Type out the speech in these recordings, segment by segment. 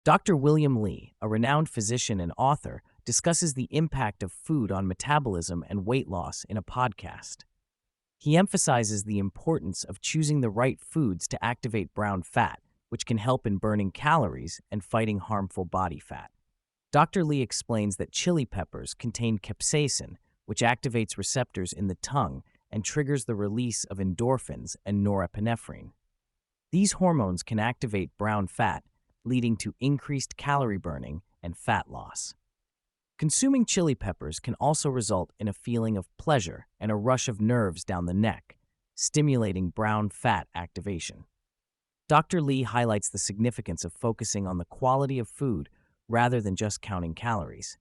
Dr. William Li, a renowned physician and author, discusses the impact of food on metabolism and weight loss in a podcast. He emphasizes the importance of choosing the right foods to activate brown fat, which can help in burning calories and fighting harmful body fat. Dr. Li explains that chili peppers contain capsaicin, which activates receptors in the tongue and triggers the release of endorphins and norepinephrine. These hormones can activate brown fat, leading to increased calorie burning and fat loss. Consuming chili peppers can also result in a feeling of pleasure and a rush of nerves down the neck, stimulating brown fat activation. Dr. Li highlights the significance of focusing on the quality of food rather than just counting calories.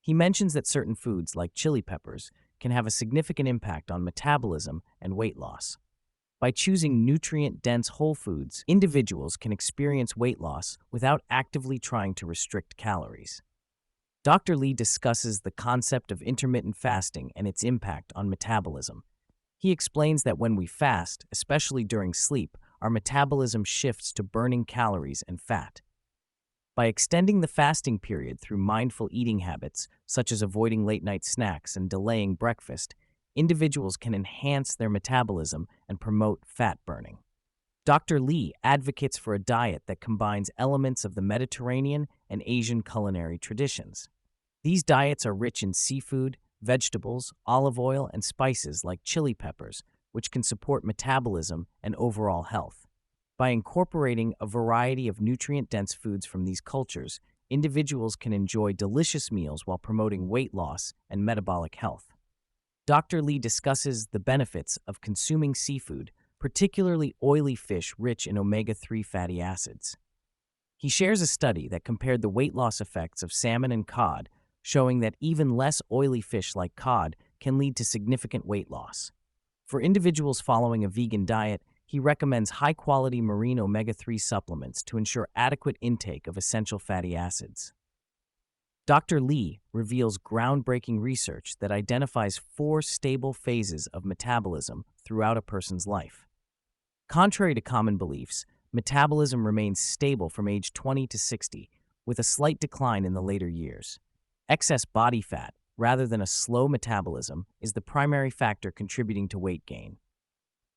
He mentions that certain foods, like chili peppers, can have a significant impact on metabolism and weight loss. By choosing nutrient-dense whole foods, individuals can experience weight loss without actively trying to restrict calories. Dr. Li discusses the concept of intermittent fasting and its impact on metabolism. He explains that when we fast, especially during sleep, our metabolism shifts to burning calories and fat. By extending the fasting period through mindful eating habits, such as avoiding late-night snacks and delaying breakfast, individuals can enhance their metabolism and promote fat burning. Dr. Li advocates for a diet that combines elements of the Mediterranean and Asian culinary traditions. These diets are rich in seafood, vegetables, olive oil, and spices like chili peppers, which can support metabolism and overall health. By incorporating a variety of nutrient-dense foods from these cultures, individuals can enjoy delicious meals while promoting weight loss and metabolic health. Dr. Li discusses the benefits of consuming seafood, particularly oily fish rich in omega-3 fatty acids. He shares a study that compared the weight loss effects of salmon and cod, showing that even less oily fish like cod can lead to significant weight loss. For individuals following a vegan diet, he recommends high-quality marine omega-3 supplements to ensure adequate intake of essential fatty acids. Dr. Li reveals groundbreaking research that identifies 4 stable phases of metabolism throughout a person's life. Contrary to common beliefs, metabolism remains stable from age 20 to 60, with a slight decline in the later years. Excess body fat, rather than a slow metabolism, is the primary factor contributing to weight gain.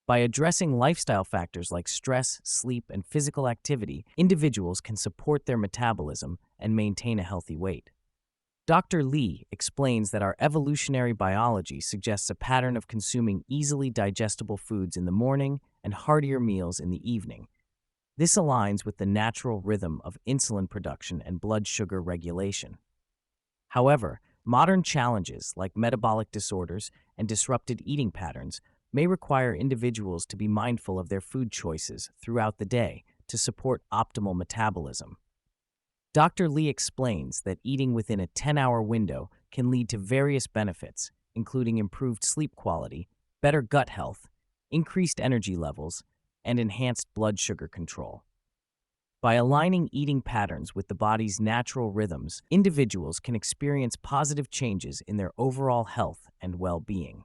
By addressing lifestyle factors like stress, sleep, and physical activity, individuals can support their metabolism and maintain a healthy weight. Dr. Li explains that our evolutionary biology suggests a pattern of consuming easily digestible foods in the morning and heartier meals in the evening. This aligns with the natural rhythm of insulin production and blood sugar regulation. However, modern challenges like metabolic disorders and disrupted eating patterns may require individuals to be mindful of their food choices throughout the day to support optimal metabolism. Dr. Li explains that eating within a 10-hour window can lead to various benefits, including improved sleep quality, better gut health, increased energy levels, and enhanced blood sugar control. By aligning eating patterns with the body's natural rhythms, individuals can experience positive changes in their overall health and well-being.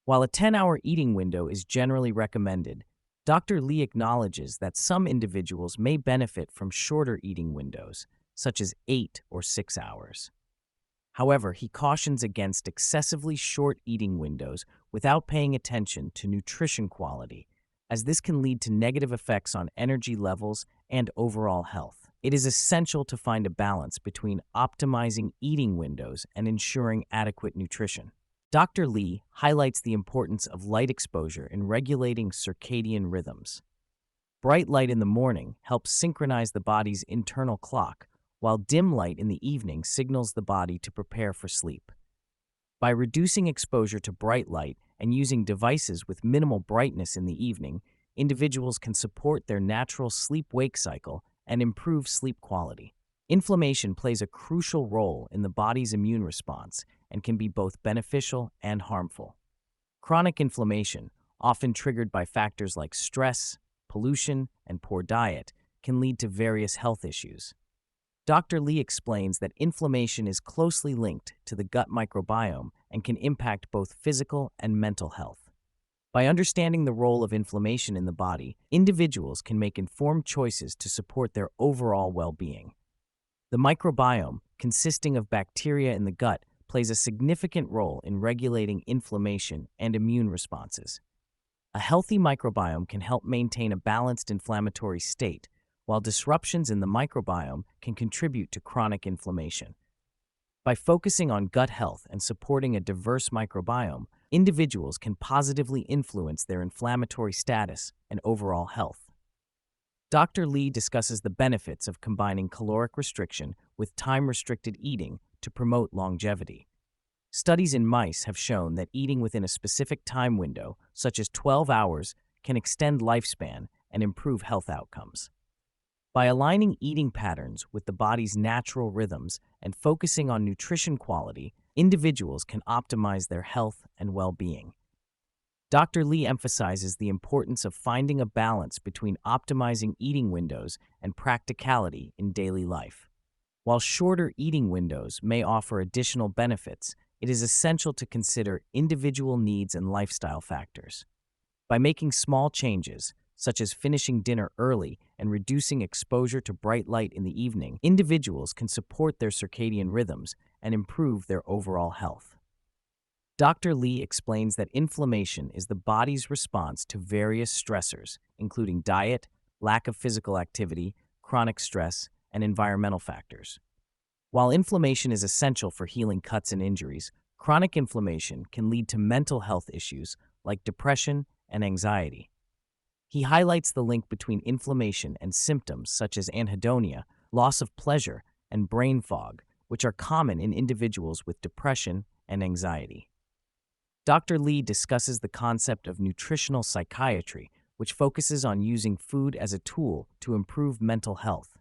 While a 10-hour eating window is generally recommended, Dr. Li acknowledges that some individuals may benefit from shorter eating windows, such as 8 or 6 hours. However, he cautions against excessively short eating windows without paying attention to nutrition quality, as this can lead to negative effects on energy levels and overall health. It is essential to find a balance between optimizing eating windows and ensuring adequate nutrition. Dr. Li highlights the importance of light exposure in regulating circadian rhythms. Bright light in the morning helps synchronize the body's internal clock, while dim light in the evening signals the body to prepare for sleep. By reducing exposure to bright light and using devices with minimal brightness in the evening, individuals can support their natural sleep-wake cycle and improve sleep quality. Inflammation plays a crucial role in the body's immune response and can be both beneficial and harmful. Chronic inflammation, often triggered by factors like stress, pollution, and poor diet, can lead to various health issues. Dr. Li explains that inflammation is closely linked to the gut microbiome and can impact both physical and mental health. By understanding the role of inflammation in the body, individuals can make informed choices to support their overall well-being. The microbiome, consisting of bacteria in the gut, plays a significant role in regulating inflammation and immune responses. A healthy microbiome can help maintain a balanced inflammatory state, while disruptions in the microbiome can contribute to chronic inflammation. By focusing on gut health and supporting a diverse microbiome, individuals can positively influence their inflammatory status and overall health. Dr. Lee discusses the benefits of combining caloric restriction with time-restricted eating to promote longevity. Studies in mice have shown that eating within a specific time window, such as 12 hours, can extend lifespan and improve health outcomes. By aligning eating patterns with the body's natural rhythms and focusing on nutrition quality, individuals can optimize their health and well-being. Dr. Lee emphasizes the importance of finding a balance between optimizing eating windows and practicality in daily life. While shorter eating windows may offer additional benefits, it is essential to consider individual needs and lifestyle factors. By making small changes, such as finishing dinner early and reducing exposure to bright light in the evening, individuals can support their circadian rhythms and improve their overall health. Dr. Lee explains that inflammation is the body's response to various stressors, including diet, lack of physical activity, chronic stress, and environmental factors. While inflammation is essential for healing cuts and injuries, chronic inflammation can lead to mental health issues like depression and anxiety. He highlights the link between inflammation and symptoms such as anhedonia, loss of pleasure, and brain fog, which are common in individuals with depression and anxiety. Dr. Lee discusses the concept of nutritional psychiatry, which focuses on using food as a tool to improve mental health.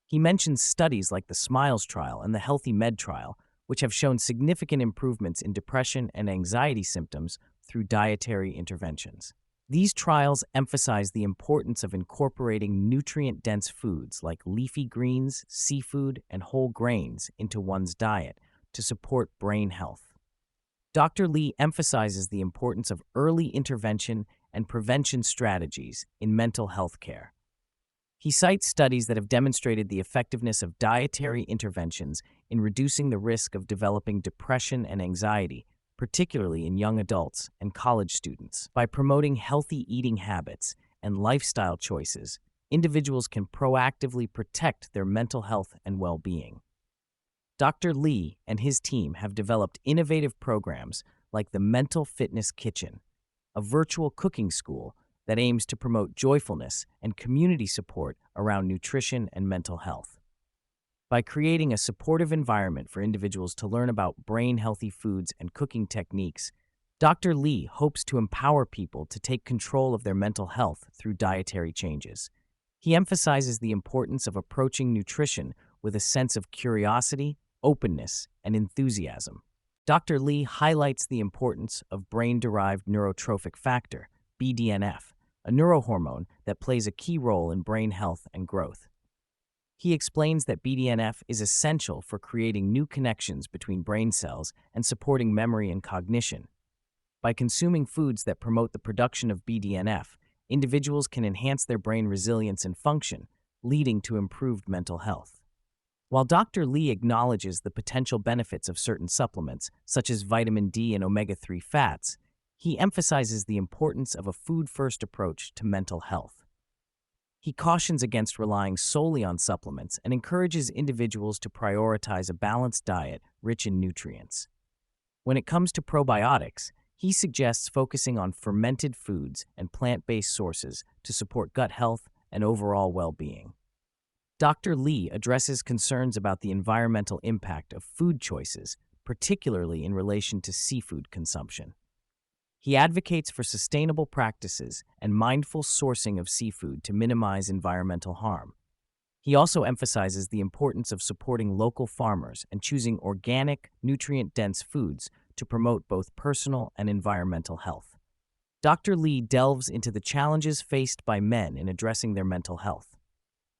He mentions studies like the SMILES trial and the Healthy Med trial, which have shown significant improvements in depression and anxiety symptoms through dietary interventions. These trials emphasize the importance of incorporating nutrient-dense foods like leafy greens, seafood, and whole grains into one's diet to support brain health. Dr. Lee emphasizes the importance of early intervention and prevention strategies in mental health care. He cites studies that have demonstrated the effectiveness of dietary interventions in reducing the risk of developing depression and anxiety, particularly in young adults and college students. By promoting healthy eating habits and lifestyle choices, individuals can proactively protect their mental health and well-being. Dr. Lee and his team have developed innovative programs like the Mental Fitness Kitchen, a virtual cooking school that aims to promote joyfulness and community support around nutrition and mental health. By creating a supportive environment for individuals to learn about brain-healthy foods and cooking techniques, Dr. Lee hopes to empower people to take control of their mental health through dietary changes. He emphasizes the importance of approaching nutrition with a sense of curiosity, openness, and enthusiasm. Dr. Lee highlights the importance of brain-derived neurotrophic factor, BDNF, a neurohormone that plays a key role in brain health and growth. He explains that BDNF is essential for creating new connections between brain cells and supporting memory and cognition. By consuming foods that promote the production of BDNF, individuals can enhance their brain resilience and function, leading to improved mental health. While Dr. Lee acknowledges the potential benefits of certain supplements, such as vitamin D and omega-3 fats, he emphasizes the importance of a food-first approach to mental health. He cautions against relying solely on supplements and encourages individuals to prioritize a balanced diet rich in nutrients. When it comes to probiotics, he suggests focusing on fermented foods and plant-based sources to support gut health and overall well-being. Dr. Lee addresses concerns about the environmental impact of food choices, particularly in relation to seafood consumption. He advocates for sustainable practices and mindful sourcing of seafood to minimize environmental harm. He also emphasizes the importance of supporting local farmers and choosing organic, nutrient-dense foods to promote both personal and environmental health. Dr. Lee delves into the challenges faced by men in addressing their mental health.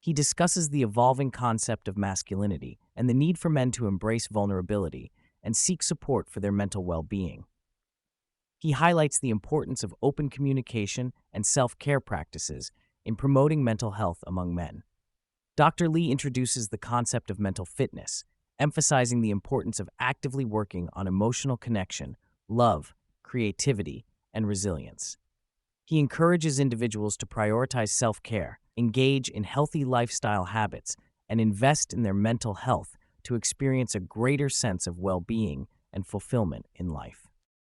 He discusses the evolving concept of masculinity and the need for men to embrace vulnerability and seek support for their mental well-being. He highlights the importance of open communication and self-care practices in promoting mental health among men. Dr. Lee introduces the concept of mental fitness, emphasizing the importance of actively working on emotional connection, love, creativity, and resilience. He encourages individuals to prioritize self-care, engage in healthy lifestyle habits, and invest in their mental health to experience a greater sense of well-being and fulfillment in life.